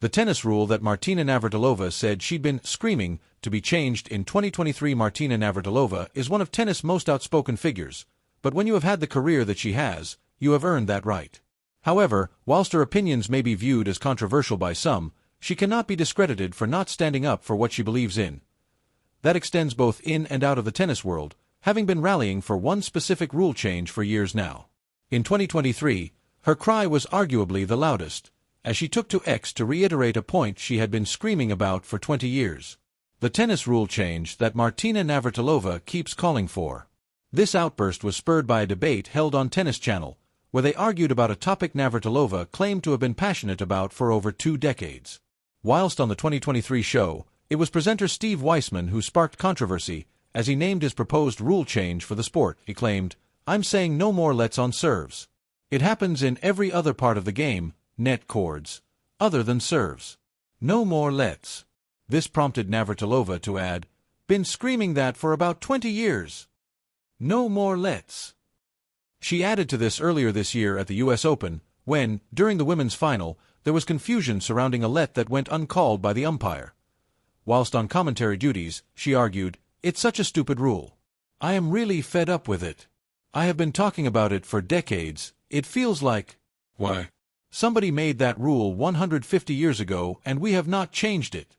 The tennis rule that Martina Navratilova said she'd been screaming to be changed in 2023. Martina Navratilova is one of tennis' most outspoken figures, but when you have had the career that she has, you have earned that right. However, whilst her opinions may be viewed as controversial by some, she cannot be discredited for not standing up for what she believes in. That extends both in and out of the tennis world, having been rallying for one specific rule change for years now. In 2023, her cry was arguably the loudest, as she took to X to reiterate a point she had been screaming about for 20 years. The tennis rule change that Martina Navratilova keeps calling for. This outburst was spurred by a debate held on Tennis Channel, where they argued about a topic Navratilova claimed to have been passionate about for over 2 decades. Whilst on the 2023 show, it was presenter Steve Weissman who sparked controversy, as he named his proposed rule change for the sport. He claimed, "I'm saying no more lets on serves. It happens in every other part of the game, net cords, other than serves. No more lets." This prompted Navratilova to add, "Been screaming that for about 20 years. No more lets." She added to this earlier this year at the US Open, when, during the women's final, there was confusion surrounding a let that went uncalled by the umpire. Whilst on commentary duties, she argued, "It's such a stupid rule. I am really fed up with it. I have been talking about it for decades. It feels like, why? Somebody made that rule 150 years ago and we have not changed it.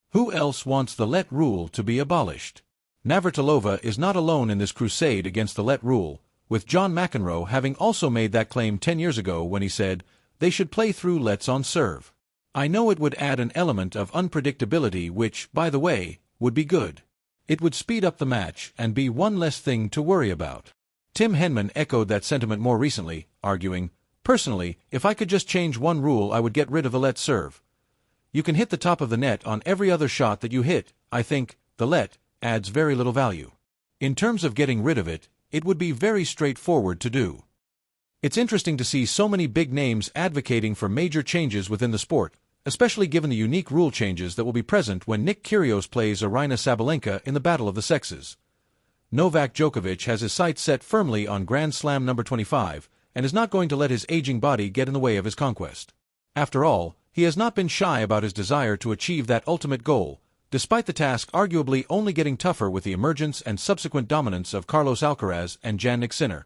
Who else wants the let rule to be abolished?" Navratilova is not alone in this crusade against the let rule, with John McEnroe having also made that claim 10 years ago when he said, "They should play through lets on serve. I know it would add an element of unpredictability which, by the way, would be good. It would speed up the match and be one less thing to worry about." Tim Henman echoed that sentiment more recently, arguing, "Personally, if I could just change one rule I would get rid of the let serve. You can hit the top of the net on every other shot that you hit. I think the let adds very little value. In terms of getting rid of it, it would be very straightforward to do." It's interesting to see so many big names advocating for major changes within the sport, especially given the unique rule changes that will be present when Nick Kyrgios plays Aryna Sabalenka in the battle of the sexes. Novak Djokovic has his sights set firmly on Grand Slam number 25, and is not going to let his aging body get in the way of his conquest. After all, he has not been shy about his desire to achieve that ultimate goal, despite the task arguably only getting tougher with the emergence and subsequent dominance of Carlos Alcaraz and Jannik Sinner.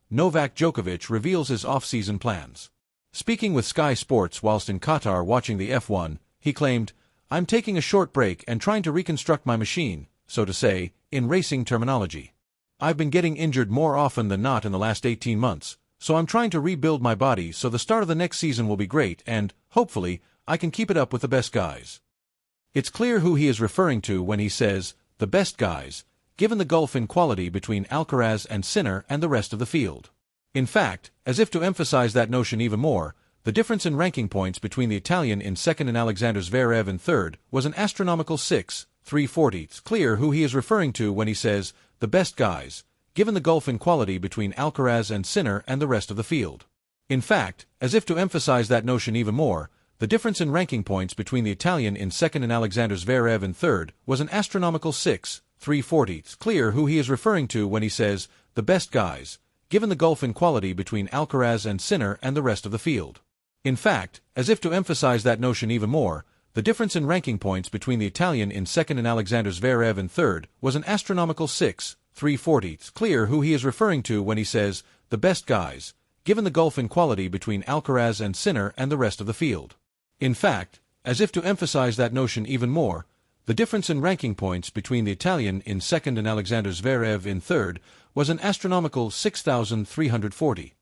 Novak Djokovic reveals his off-season plans. Speaking with Sky Sports whilst in Qatar watching the F1, he claimed, "I'm taking a short break and trying to reconstruct my machine, so to say, in racing terminology. I've been getting injured more often than not in the last 18 months, so I'm trying to rebuild my body so the start of the next season will be great and, hopefully, I can keep it up with the best guys." It's clear who he is referring to when he says, "the best guys," given the gulf in quality between Alcaraz and Sinner and the rest of the field. In fact, as if to emphasize that notion even more, the difference in ranking points between the Italian in second and Alexander Zverev in third was an astronomical 6.340. It's clear who he is referring to when he says, "the best guys," given the gulf in quality between Alcaraz and Sinner and the rest of the field. In fact, as if to emphasize that notion even more, the difference in ranking points between the Italian in second and Alexander Zverev in third was an astronomical 6.340. It's clear who he is referring to when he says, "the best guys," given the gulf in quality between Alcaraz and Sinner and the rest of the field. In fact, as if to emphasize that notion even more, the difference in ranking points between the Italian in second and Alexander Zverev in third was an astronomical 6.340. It's clear who he is referring to when he says, "the best guys," given the gulf in quality between Alcaraz and Sinner and the rest of the field. In fact, as if to emphasize that notion even more, the difference in ranking points between the Italian in second and Alexander Zverev in third was an astronomical 6,340.